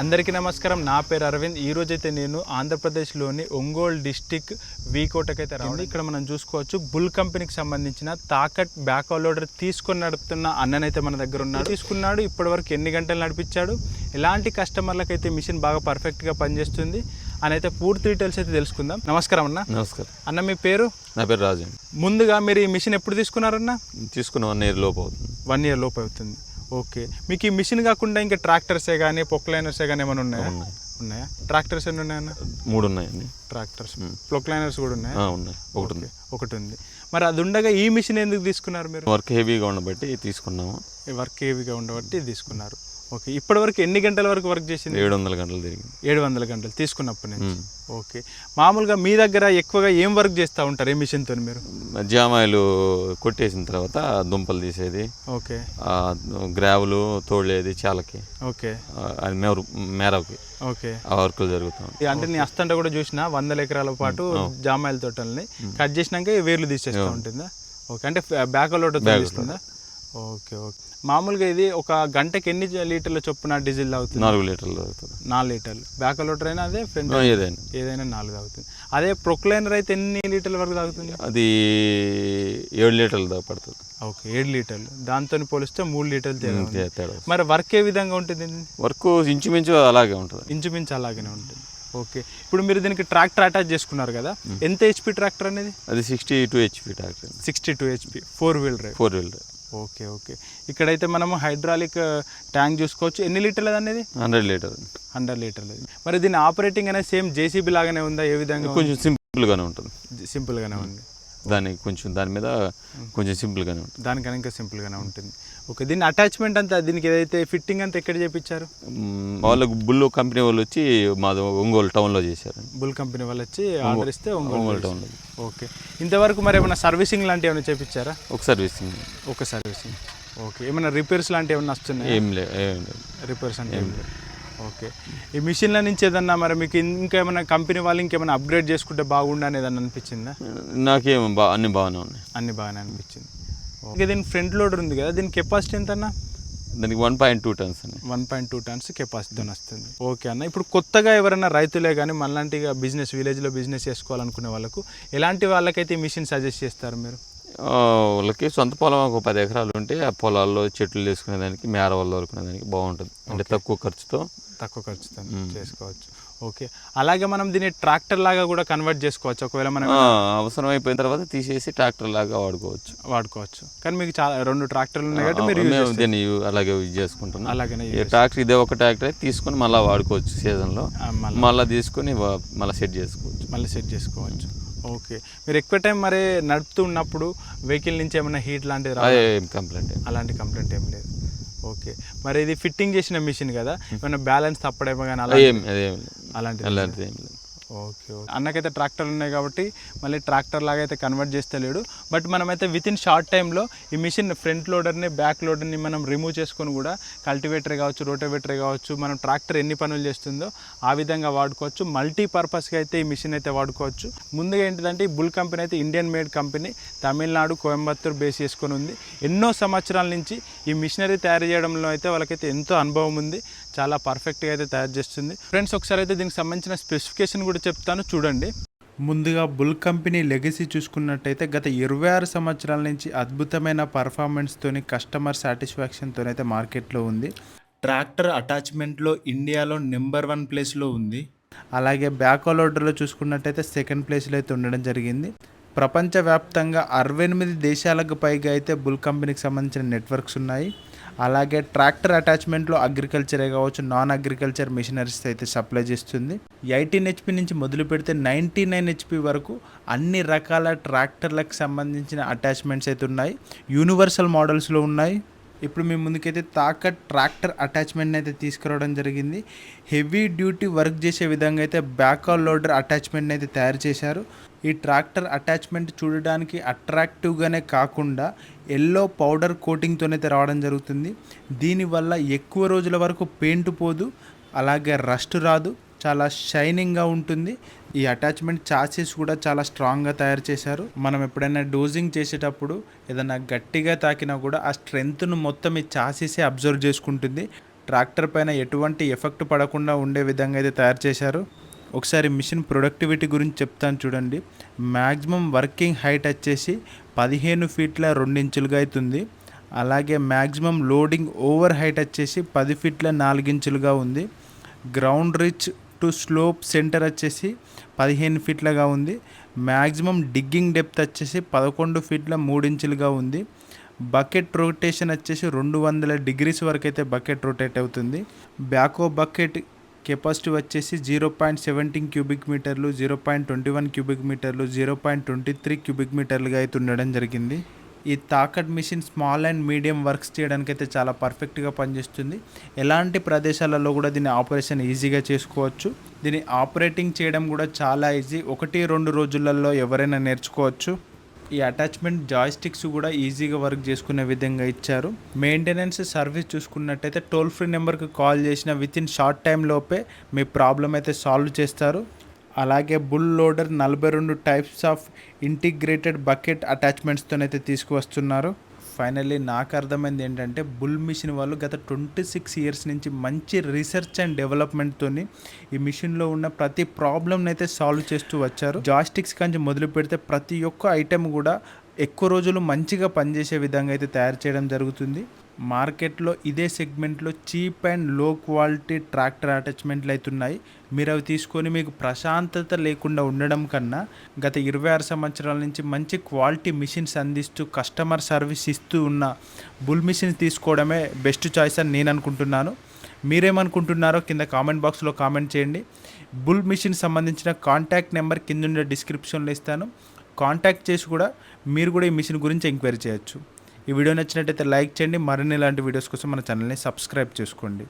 అందరికీ నమస్కారం. నా పేరు అరవింద్. ఈరోజైతే నేను ఆంధ్రప్రదేశ్లోని ఒంగోలు డిస్టిక్ వీకోటకైతే రావాలి. ఇక్కడ మనం చూసుకోవచ్చు బుల్ కంపెనీకి సంబంధించిన తాకట్ బ్యాక్ లోడర్ తీసుకొని నడుపుతున్న అన్ననైతే మన దగ్గర ఉన్నాడు. తీసుకున్నాడు, ఇప్పటివరకు ఎన్ని గంటలు నడిపించాడు, ఎలాంటి కస్టమర్లకైతే మిషన్ బాగా పర్ఫెక్ట్గా పనిచేస్తుంది అని అయితే పూర్తి డీటెయిల్స్ అయితే తెలుసుకుందాం. నమస్కారం అన్న. నమస్కారం అన్న, మీ పేరు? నా పేరు రాజు. ముందుగా మీరు ఈ మిషన్ ఎప్పుడు తీసుకున్నారన్న? తీసుకున్న 1 year లోపు అవుతుంది. 1 year లోపు అవుతుంది. ఓకే, మీకు ఈ మిషన్ కాకుండా ఇంకా ట్రాక్టర్సే కానీ పొక్లైనర్సే కానీ ఏమైనా ఉన్నాయా? ఉన్నాయా? ట్రాక్టర్స్ ఎన్ని ఉన్నాయన్న? 3 ఉన్నాయండి. ట్రాక్టర్స్, పొక్లైనర్స్ కూడా ఉన్నాయా? ఉన్నాయి. ఒకటి ఉంది. మరి అది ఉండగా ఈ మిషన్ ఎందుకు తీసుకున్నారు మీరు? వర్క్ హెవీగా ఉండబట్టి తీసుకున్నాము. వర్క్ హెవీగా ఉండబట్టి తీసుకున్నారు. ఓకే, ఇప్పటివరకు ఎన్ని గంటల వరకు వర్క్ చేసింది? 700 గంటలు తిరిగింది. 700 గంటలు తీసుకున్నప్పటి నుంచి. ఓకే, మామూలుగా మీ దగ్గర ఎక్కువగా ఏం వర్క్ చేస్తూ ఉంటారు ఈ మిషన్తో మీరు? జామాయిలు కొట్టేసిన తర్వాత దుంపలు తీసేది, ఓకే, గ్రావులు తోడేది చాలకి, ఓకే, అది మేరకి, ఓకే, ఆ వర్కులు జరుగుతాయి. అంటే నీ అస్తంట కూడా చూసిన 100 ఎకరాల పాటు జామాయిల తోటల్ని కట్ చేసినాక వేర్లు తీసేస్తూ ఉంటుందా? ఓకే, అంటే బ్యాక్ లోడ్ తీస్తుందా? Okay okay. మామూలుగా ఇది ఒక గంటకి ఎన్ని లీటర్ల చొప్పున డీజిల్ తాగుతుంది? 4 లీటర్లు తాగుతుంది. 4 లీటర్లు. బ్యాక్ లోడర్ అయినా అదే, ఫ్రంట్ ఏదైనా 4 తాగుతుంది. అదే ప్రొక్లైనర్ అయితే ఎన్ని లీటర్ల వరకు తాగుతుంది? అది 7 లీటర్లు పడుతుంది. ఓకే, 7 లీటర్లు. దాంతో పోలిస్తే 3 లీటర్లు తేడా. మరి వర్క్ ఏ విధంగా ఉంటుంది? వర్క్ ఇంచుమించు అలాగే ఉంటుంది. ఇంచుమించు అలాగనే ఉంటుంది. ఓకే, ఇప్పుడు మీరు దీనికి ట్రాక్టర్ అటాచ్ చేసుకున్నారు కదా, ఎంత హెచ్పి ట్రాక్టర్ అనేది? అది 62 HP tractor. 62 HP 4 wheel drive. Okay okay. ఇక్కడైతే మనము హైడ్రాలిక్ ట్యాంక్ చూసుకోవచ్చు. ఎన్ని లీటర్లు అనేది? 100 లీటర్. 100 లీటర్లు. మరి దీని ఆపరేటింగ్ అనేది సేమ్ జేసీబీ లాగానే ఉందా? ఏ విధంగా? కొంచెం సింపుల్గానే ఉంటుంది. సింపుల్గానే ఉంది. దానికి కొంచెం దాని మీద కొంచెం సింపుల్గానే ఉంటుంది. దానికన్నా ఇంకా సింపుల్గానే ఉంటుంది. ఓకే, దీని అటాచ్మెంట్ అంతా, దీనికి ఏదైతే ఫిట్టింగ్ అంతా ఎక్కడ చేయించారు? వాళ్ళకు బుల్ కంపెనీ వాళ్ళు వచ్చి మాది ఒంగోలు టౌన్లో చేశారు. బుల్ కంపెనీ వాళ్ళు వచ్చి ఆర్డర్ ఇస్తే ఒంగోలు టౌన్లో. ఓకే, ఇంతవరకు మరి ఏమైనా సర్వీసింగ్ లాంటివి ఏమైనా చేయించారా? ఒక సర్వీసింగ్. ఓకే, ఏమైనా రిపేర్స్ లాంటివి ఏమైనా వస్తున్నాయి? ఏం లేదు. రిపేర్స్ అంటే ఏం లేదు. ఓకే, ఈ మిషన్ల నుంచి ఏదన్నా మరి మీకు ఇంకా ఏమైనా కంపెనీ వాళ్ళు ఇంకేమైనా అప్గ్రేడ్ చేసుకుంటే బాగుండు అని ఏదన్నా అనిపించిందా? నాకేం అన్ని బాగానే ఉన్నాయి. అన్ని బాగానే అనిపించింది. ఓకే, దీని ఫ్రంట్ లోడర్ ఉంది కదా, దీని కెపాసిటీ ఎంత అన్న? దానికి 1.2 tons అని. 1.2 tons కెపాసిటీతో వస్తుంది. ఓకే అన్న, ఇప్పుడు కొత్తగా ఎవరైనా రైతులే కానీ మళ్ళాంటిగా బిజినెస్, విలేజ్లో బిజినెస్ చేసుకోవాలనుకునే వాళ్ళకు ఎలాంటి వాళ్ళకైతే ఈ మిషన్ సజెస్ట్ చేస్తారు మీరు? వాళ్ళకి సొంత పొలం ఒక 10 ఎకరాలు ఉంటే ఆ పొలాల్లో చెట్లు వేసుకునేదానికి, మేర వాళ్ళు వరకునేదానికి బాగుంటుంది. అంటే తక్కువ ఖర్చుతో చేసుకోవచ్చు. ఓకే, అలాగే మనం దీన్ని ట్రాక్టర్ లాగా కూడా కన్వర్ట్ చేసుకోవచ్చు ఒకవేళ మనం అవసరం అయిపోయిన తర్వాత తీసేసి ట్రాక్టర్ లాగా వాడుకోవచ్చు. కానీ మీకు చాలా 2 ట్రాక్టర్లు ఉన్నాయి కాబట్టి మీరు దీన్ని అలాగే యూజ్ చేసుకుంటున్నాం. అలాగే ట్రాక్టర్ ఇదే ఒక ట్రాక్టర్ తీసుకొని మళ్ళీ వాడుకోవచ్చు. సీజన్లో మళ్ళీ తీసుకొని మళ్ళీ సెట్ చేసుకోవచ్చు. ఓకే, మీరు ఎక్కువ టైం మరి నడుపుతూ ఉన్నప్పుడు వెహికల్ నుంచి ఏమైనా హీట్ లాంటిది అలాంటి కంప్లైంట్ ఏం లేదు? ఓకే, మరి ఇది ఫిట్టింగ్ చేసిన మిషన్ కదా, ఏమైనా బ్యాలెన్స్ తప్పడేమో కానీ అలాంటిది ఏం లేదు? ఓకే, అన్నకైతే ట్రాక్టర్లు ఉన్నాయి కాబట్టి మళ్ళీ ట్రాక్టర్ లాగా అయితే కన్వర్ట్ చేస్తే లేడు. బట్ మనమైతే విత్ ఇన్ షార్ట్ టైంలో ఈ మిషన్ ఫ్రంట్ లోడర్ని, బ్యాక్ లోడర్ని మనం రిమూవ్ చేసుకొని కూడా కల్టివేటర్ కావచ్చు, రోటోవేటర్ కావచ్చు, మనం ట్రాక్టర్ ఎన్ని పనులు చేస్తుందో ఆ విధంగా వాడుకోవచ్చు. మల్టీపర్పస్గా అయితే ఈ మిషన్ అయితే వాడుకోవచ్చు. ముందుగా ఏంటిదంటే ఈ బుల్ కంపెనీ అయితే Indian made company, Tamil Nadu Coimbatore base చేసుకొని ఉంది. ఎన్నో సంవత్సరాల నుంచి ఈ మిషనరీ తయారు చేయడంలో అయితే వాళ్ళకైతే ఎంతో అనుభవం ఉంది. చాలా పర్ఫెక్ట్గా అయితే తయారు చేస్తుంది. ఫ్రెండ్స్, ఒకసారి అయితే దీనికి సంబంధించిన స్పెసిఫికేషన్ కూడా చెప్తాను, చూడండి. ముందుగా బుల్ కంపెనీ లెగసీ చూసుకున్నట్టయితే గత 26 సంవత్సరాల నుంచి అద్భుతమైన పర్ఫార్మెన్స్తోని, కస్టమర్ సాటిస్ఫాక్షన్తోనైతే మార్కెట్లో ఉంది. ట్రాక్టర్ అటాచ్మెంట్లో ఇండియాలో నెంబర్ 1 ప్లేస్లో ఉంది. అలాగే బ్యాక్ లోడర్లో చూసుకున్నట్టయితే 2nd ప్లేస్లో అయితే ఉండడం జరిగింది. ప్రపంచవ్యాప్తంగా 68 దేశాలకు పైగా అయితే బుల్ కంపెనీకి సంబంధించిన నెట్వర్క్స్ ఉన్నాయి. అలాగే ట్రాక్టర్ అటాచ్మెంట్లో అగ్రికల్చరే కావచ్చు, నాన్ అగ్రికల్చర్ మిషనరీస్ అయితే సప్లై చేస్తుంది. 18 HP నుంచి మొదలు పెడితే 99 HP వరకు అన్ని రకాల ట్రాక్టర్లకు సంబంధించిన అటాచ్మెంట్స్ అయితే ఉన్నాయి. యూనివర్సల్ మోడల్స్లో ఉన్నాయి. ఇప్పుడు మీ ముందుకైతే తాకట్ ట్రాక్టర్ అటాచ్మెంట్ అయితే తీసుకురావడం జరిగింది. హెవీ డ్యూటీ వర్క్ చేసే విధంగా అయితే బ్యాక్ లోడర్ అటాచ్మెంట్ అయితే తయారు చేశారు. ఈ ట్రాక్టర్ అటాచ్మెంట్ చూడడానికి అట్రాక్టివ్గానే కాకుండా ఎల్లో పౌడర్ కోటింగ్తోనైతే రావడం జరుగుతుంది. దీనివల్ల ఎక్కువ రోజుల వరకు పెయింట్ పోదు, అలాగే రస్ట్ రాదు, చాలా షైనింగ్గా ఉంటుంది. ఈ అటాచ్మెంట్ చాసీస్ కూడా చాలా స్ట్రాంగ్గా తయారు చేశారు. మనం ఎప్పుడైనా డోజింగ్ చేసేటప్పుడు ఏదైనా గట్టిగా తాకినా కూడా ఆ స్ట్రెంగ్త్ను మొత్తం ఈ చాసీసే అబ్జర్వ్ చేసుకుంటుంది. ట్రాక్టర్ పైన ఎటువంటి ఎఫెక్ట్ పడకుండా ఉండే విధంగా అయితే తయారు చేశారు. ఒకసారి మిషన్ ప్రొడక్టివిటీ గురించి చెప్తాను చూడండి. మ్యాక్సిమం వర్కింగ్ హైట్ వచ్చేసి 15 ఫీట్ల 2 ఇంచులుగా అవుతుంది. అలాగే మ్యాక్సిమం లోడింగ్ ఓవర్ హైట్ వచ్చేసి 10 ఫీట్ల 4 ఇంచులుగా ఉంది. Ground rich to slope centre వచ్చేసి 15 ఫీట్లగా ఉంది. మ్యాక్సిమం డిగ్గింగ్ డెప్త్ వచ్చేసి 11 ఫీట్ల 3 ఇంచులుగా ఉంది. బకెట్ రొటేషన్ వచ్చేసి 200 డిగ్రీస్ వరకు అయితే బకెట్ రొటేట్ అవుతుంది. బ్యాకో బకెట్ కెపాసిటీ వచ్చేసి 0.17 క్యూబిక్ మీటర్లు, 0.21 క్యూబిక్ మీటర్లు, 0.23 క్యూబిక్ మీటర్లుగా అయితే ఉండడం జరిగింది. ఈ తాకట్ mission small and medium works చేయడానికి అయితే చాలా పర్ఫెక్ట్గా పనిచేస్తుంది. ఎలాంటి ప్రదేశాలలో కూడా దీని ఆపరేషన్ ఈజీగా చేసుకోవచ్చు. దీని ఆపరేటింగ్ చేయడం కూడా చాలా ఈజీ. 1-2 రోజులలో ఎవరైనా నేర్చుకోవచ్చు. ఈ అటాచ్మెంట్ జాయ్స్టిక్స్ కూడా ఈజీగా వర్క్ చేసుకునే విధంగా ఇచ్చారు. మెయింటెనెన్స్ సర్వీస్ చూసుకున్నట్టయితే టోల్ ఫ్రీ నెంబర్కి కాల్ చేసిన వితిన్ షార్ట్ టైం లోపే మీ ప్రాబ్లం అయితే సాల్వ్ చేస్తారు. అలాగే bull loader 42 types of integrated bucket అటాచ్మెంట్స్తోనైతే తీసుకువస్తున్నారు. ఫైనల్లీ నాకు అర్థమైంది ఏంటంటే బుల్ మిషన్ వాళ్ళు గత 26 ఇయర్స్ నుంచి మంచి రీసెర్చ్ అండ్ డెవలప్మెంట్తో ఈ మిషన్లో ఉన్న ప్రతి ప్రాబ్లమ్ని అయితే సాల్వ్ చేస్తూ వచ్చారు. జాయ్స్టిక్స్ కంచి మొదలు పెడితే ప్రతి ఒక్క ఐటెం కూడా ఎక్కువ రోజులు మంచిగా పనిచేసే విధంగా అయితే తయారు చేయడం జరుగుతుంది. మార్కెట్లో ఇదే సెగ్మెంట్లో చీప్ అండ్ లో క్వాలిటీ ట్రాక్టర్ అటాచ్మెంట్లు అయితే ఉన్నాయి. మీరు అవి తీసుకొని మీకు ప్రశాంతత లేకుండా ఉండడం కన్నా గత 26 సంవత్సరాల నుంచి మంచి క్వాలిటీ మిషన్స్ అందిస్తూ కస్టమర్ సర్వీస్ ఇస్తూ ఉన్న బుల్ మిషన్స్ తీసుకోవడమే బెస్ట్ చాయిస్ అని నేను అనుకుంటున్నాను. మీరేమనుకుంటున్నారో కింద కామెంట్ బాక్స్లో కామెంట్ చేయండి. బుల్ మిషన్ సంబంధించిన కాంటాక్ట్ నెంబర్ కింద ఉండే డిస్క్రిప్షన్లో ఇస్తాను. కాంటాక్ట్ చేసి కూడా మీరు కూడా ఈ మిషన్ గురించి ఎంక్వైరీ చేయొచ్చు. ఈ వీడియో నచ్చినట్టయితే లైక్ చేయండి. మరిన్ని ఇలాంటి వీడియోస్ కోసం మన ఛానల్ని సబ్స్క్రైబ్ చేసుకోండి.